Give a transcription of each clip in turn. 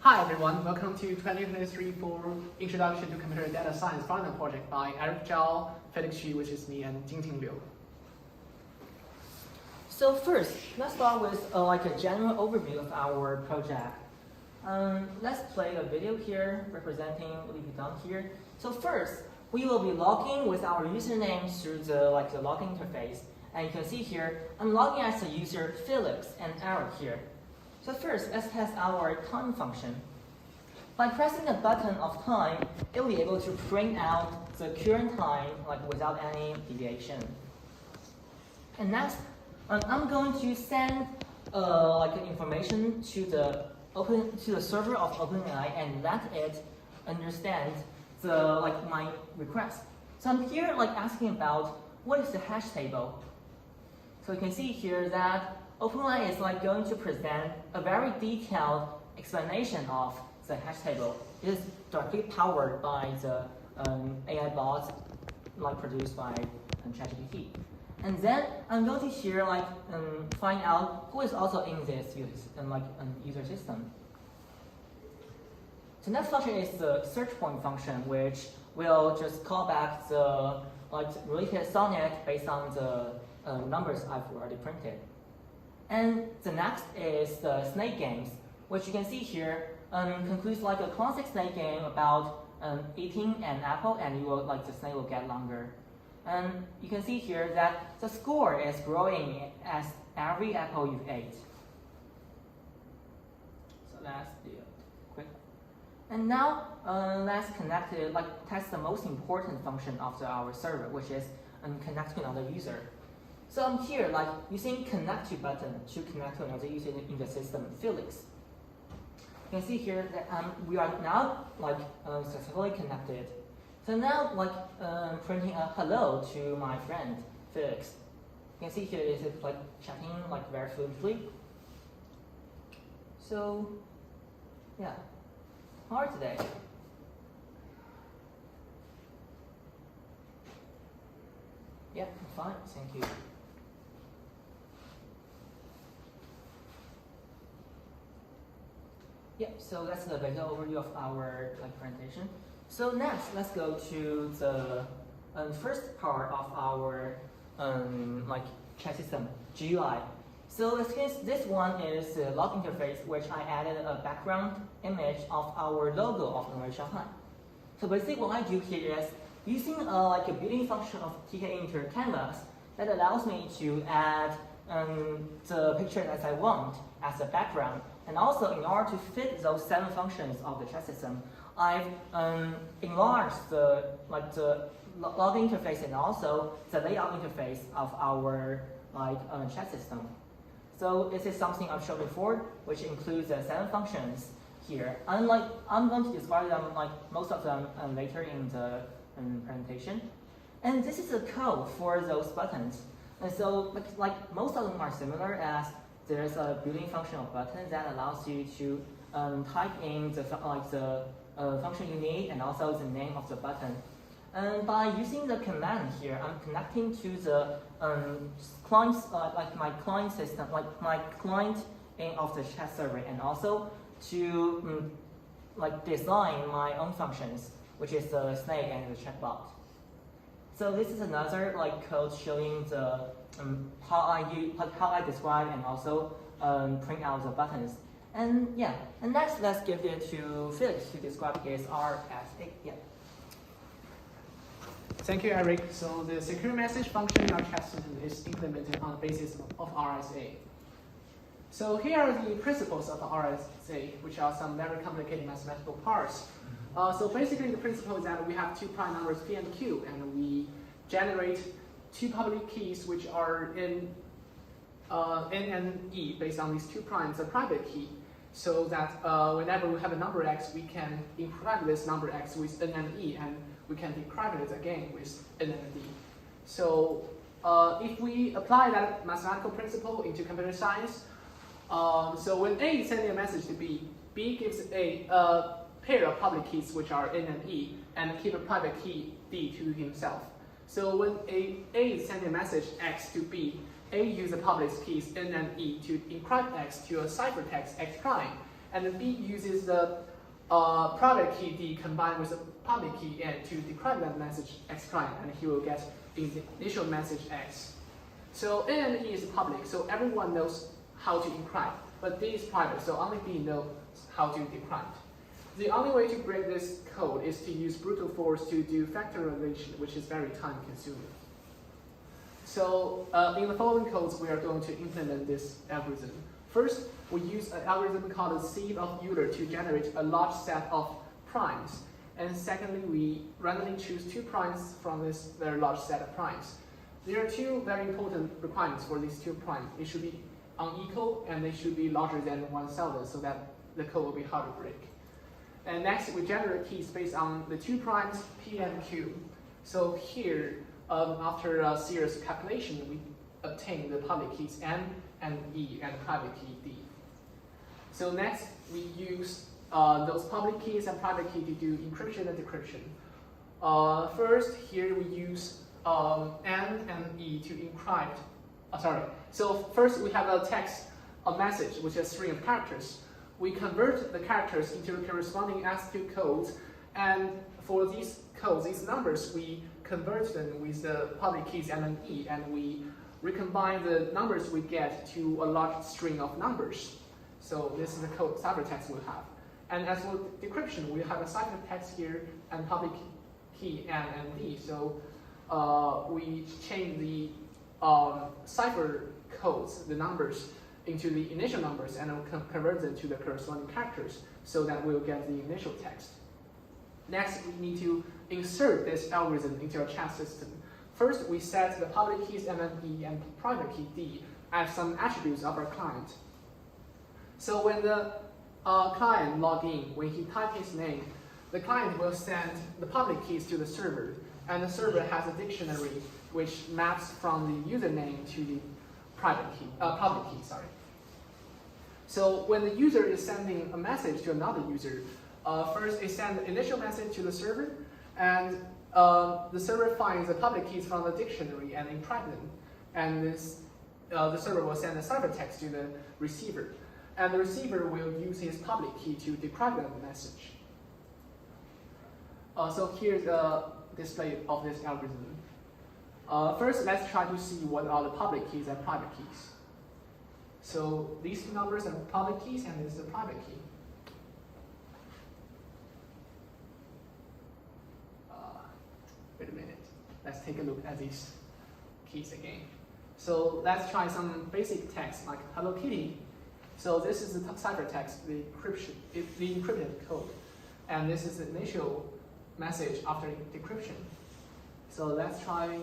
Hi everyone, welcome to 2023 for Introduction to Computer Data Science Final Project by Yufeng Zhao, Yufeng Xu, which is me, and Jinting Liu. So first, let's start with a general overview of our project. Let's play a video here representing what we've done here. So first, we will be logging with our username through the login interface. And you can see here, I'm logging as the user Felix and Eric here. So first, let's test our time function. By pressing the button of time, it will be able to print out the current time without any deviation. And next, I'm going to send information to the server of OpenAI and let it understand my request. So I'm here asking about what is the hash table. So you can see here that OpenAI is going to present a very detailed explanation of the hash table. It is directly powered by the AI bots produced by ChatGPT. And then I'm going to here find out who is also in this user system. The next function is the search point function, which will just call back the related sonnet based on the numbers I've already printed. And the next is the snake games, which you can see here concludes a classic snake game about eating an apple, and the snake will get longer. And you can see here that the score is growing as every apple you ate. So that's the quick. And now let's connect it, test the most important function of our server, which is connect to another user. So I'm here using connect to button to connect to another user in the system, Felix. You can see here that we are now successfully connected. So now printing a hello to my friend Felix. You can see here it is chatting very fluently. So yeah, how are you today? Yeah, I'm fine, thank you. Yeah, so that's the basic overview of our presentation. So next, let's go to the first part of our chat system, GUI. So this one is the log interface, which I added a background image of our logo of NYUSH Shanghai. So basically, what I do here is using a built-in function of tkinter canvas that allows me to add the picture that I want as a background. And also, in order to fit those 7 functions of the chat system, I've enlarged the login interface and also the layout interface of our chat system. So this is something I've shown before, which includes the 7 functions here. I'm going to describe them most of them later in the presentation. And this is the code for those buttons. And so most of them are similar, as there's a built-in function of button that allows you to type in the function you need and also the name of the button. And by using the command here, I'm connecting to the clients, my client system, my client of the chat server, and also to design my own functions, which is the snake and the chatbot. So this is another code showing the how I describe and also print out the buttons. And yeah, and next let's give it to Felix to describe his RSA. Yeah. Thank you, Eric. So the secure message function in our chat system is implemented on the basis of RSA. So here are the principles of the RSA, which are some very complicated mathematical parts. So basically, the principle is that we have 2 prime numbers P and Q, and we generate 2 public keys which are in N and E based on these 2 primes, a private key, so that whenever we have a number X, we can encrypt this number X with N and E, and we can decrypt it again with N and D. So if we apply that mathematical principle into computer science, so when A is sending a message to B, B gives A a pair of public keys which are N and E, and keep a private key D to himself. So when A is sending a message X to B, A uses the public keys N and E to encrypt X to a ciphertext X prime, and then B uses the private key D combined with the public key N to decrypt that message X prime, and he will get the initial message X. So N and E is public, so everyone knows how to encrypt, but D is private, so only B knows how to decrypt. The only way to break this code is to use brute force to do factorization, which is very time consuming. So in the following codes, we are going to implement this algorithm. First, we use an algorithm called a sieve of Euler to generate a large set of primes. And secondly, we randomly choose 2 primes from this very large set of primes. There are 2 very important requirements for these 2 primes. It should be unequal and they should be larger than 1,000 so that the code will be hard to break. And next, we generate keys based on the 2 primes P and Q. So here, after a series of calculation, we obtain the public keys N and E and private key D. So next, we use those public keys and private key to do encryption and decryption. First, here we use N and E to encrypt. So first we have a text, a message, which is a string of characters. We convert the characters into corresponding ASCII codes, and for these codes, these numbers, we convert them with the public keys N and E, and we recombine the numbers we get to a large string of numbers. So this is the code ciphertext we'll have. And as for decryption, we have a ciphertext here and public key N and D. So we change the cipher codes, the numbers, into the initial numbers and convert them to the corresponding characters so that we'll get the initial text. Next, we need to insert this algorithm into our chat system. First, we set the public keys M and E and private key D as some attributes of our client. So when the client logs in, when he types his name, the client will send the public keys to the server, and the server has a dictionary which maps from the username to the public key. So when the user is sending a message to another user, first it sends the initial message to the server, and the server finds the public keys from the dictionary and encrypts them. And the server will send a ciphertext to the receiver, and the receiver will use his public key to decrypt the message. So here's a display of this algorithm. First, let's try to see what are the public keys and private keys. So these 2 numbers are public keys, and this is the private key. Wait a minute. Let's take a look at these keys again. So let's try some basic text like Hello Kitty. So this is the ciphertext, the encrypted code, and this is the initial message after decryption. So let's try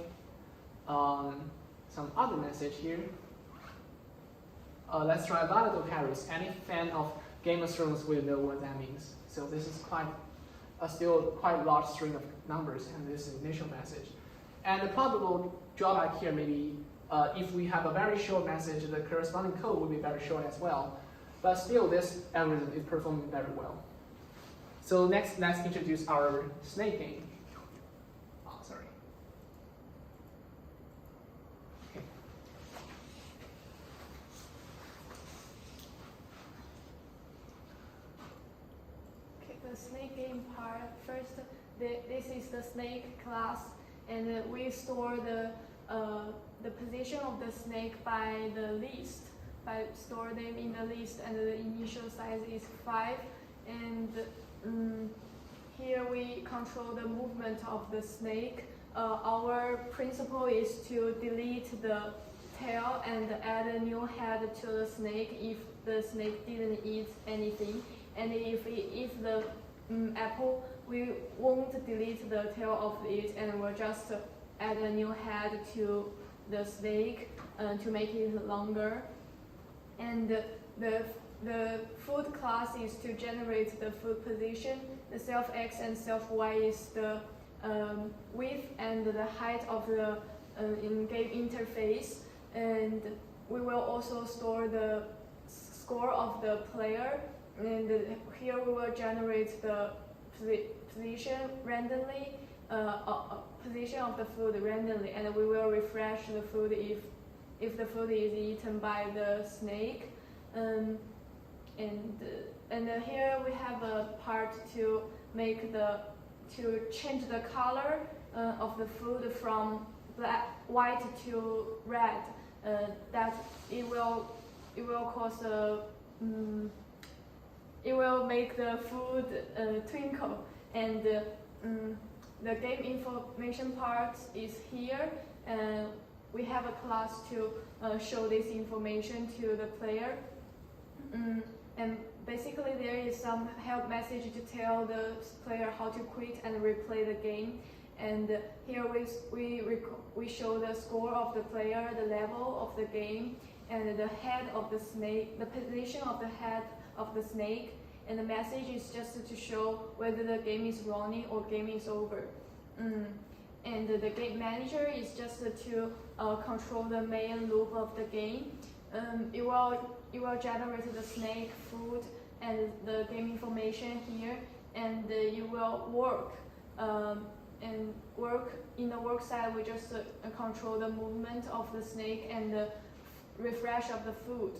some other message here. Let's try Valado Paris. Any fan of Game of Thrones will know what that means. So this is still quite large string of numbers, and this is the initial message. And the probable drawback here may be if we have a very short message, the corresponding code will be very short as well. But still, this algorithm is performing very well. So next, let's introduce our snake game. The snake game part. First, this is the snake class, and we store the position of the snake by the list. Store them in the list, and the initial size is 5. And here we control the movement of the snake. Our principle is to delete the tail and add a new head to the snake if the snake didn't eat anything. And if the apple, we won't delete the tail of it, and we'll just add a new head to the snake to make it longer. And the food class is to generate the food position. The self X and self Y is the width and the height of the in-game interface. And we will also store the score of the player. And here we will generate the position randomly, position of the food randomly, and we will refresh the food if the food is eaten by the snake. And here we have a part to change the color of the food from white to red. That it will cause it will make the food twinkle, and the game information part is here. We have a class to show this information to the player, and basically there is some help message to tell the player how to quit and replay the game. And here we show the score of the player, the level of the game, and the head of the snake, the position of the head of the snake. And the message is just to show whether the game is running or game is over. And the game manager is just to control the main loop of the game. It will generate the snake, food, and the game information here, and you will work. And in the work side, we just control the movement of the snake and the refresh of the food.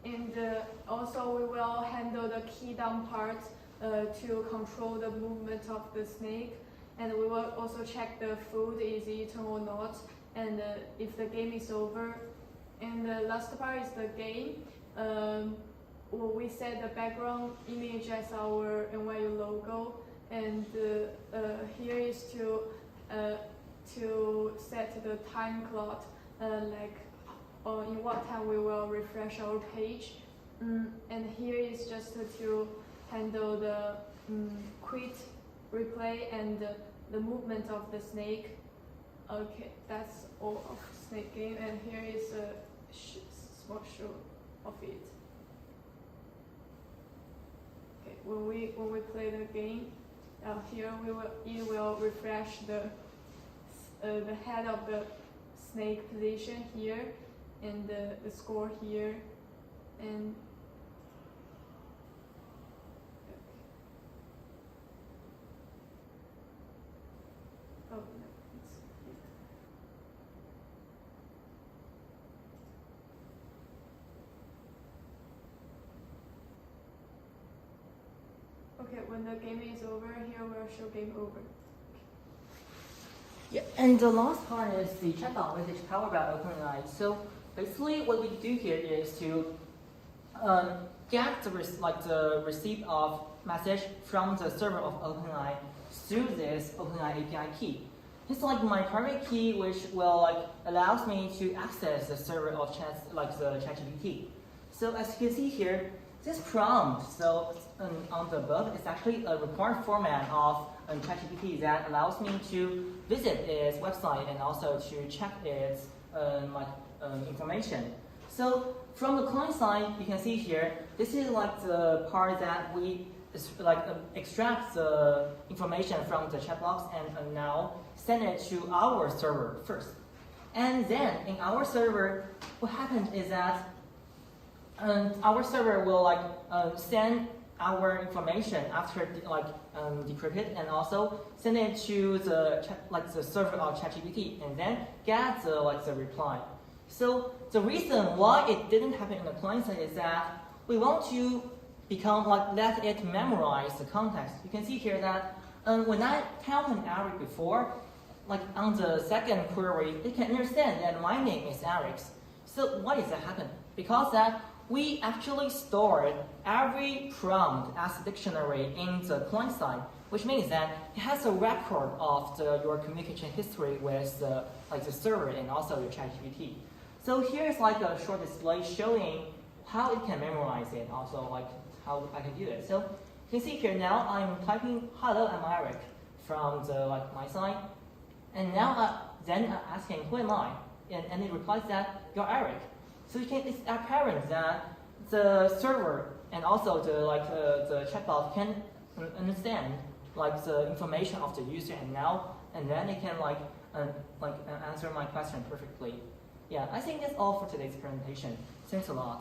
And also we will handle the key down part to control the movement of the snake. And we will also check the food is eaten or not, and if the game is over. And the last part is the game. We set the background image as our NYU logo, and here is to set the time clock, in what time we will refresh our page. And here is just to handle the quit, replay, and the movement of the snake. Okay, that's all of snake game, and here is a small show of it. Okay, when we play the game, here it will refresh the head of the snake position here, and the score here, and oh no, it's here. Okay, when the game is over, here we'll show game over. Yeah, and the last part is the chatbot message powered by OpenAI. So basically, what we do here is to get the receipt of message from the server of OpenAI through this OpenAI API key. It's like my private key, which will allows me to access the server of the ChatGPT. So as you can see here, this prompt, so on the above, is actually a required format of ChatGPT that allows me to visit its website and also to check its information. So from the client side, you can see here, this is the part that we extract the information from the chat box and now send it to our server first. And then in our server, what happens is that our server will send our information after decrypted, and also send it to the the server of ChatGPT, and then get the reply. So the reason why it didn't happen in the client side is that we want to let it memorize the context. You can see here that when I tell an Eric before, on the second query, it can understand that my name is Eric. So why does that happen? Because that we actually stored every prompt as a dictionary in the client side, which means that it has a record of your communication history with the server and also your ChatGPT. So here's a short display showing how it can memorize it, also how I can do it. So you can see here now I'm typing "Hello, I'm Eric" from the my side, and now then I'm asking "Who am I?" and it replies that "You're Eric." So it's apparent that the server and also the chatbot can understand the information of the user, and then it can answer my question perfectly. Yeah, I think that's all for today's presentation. Thanks a lot.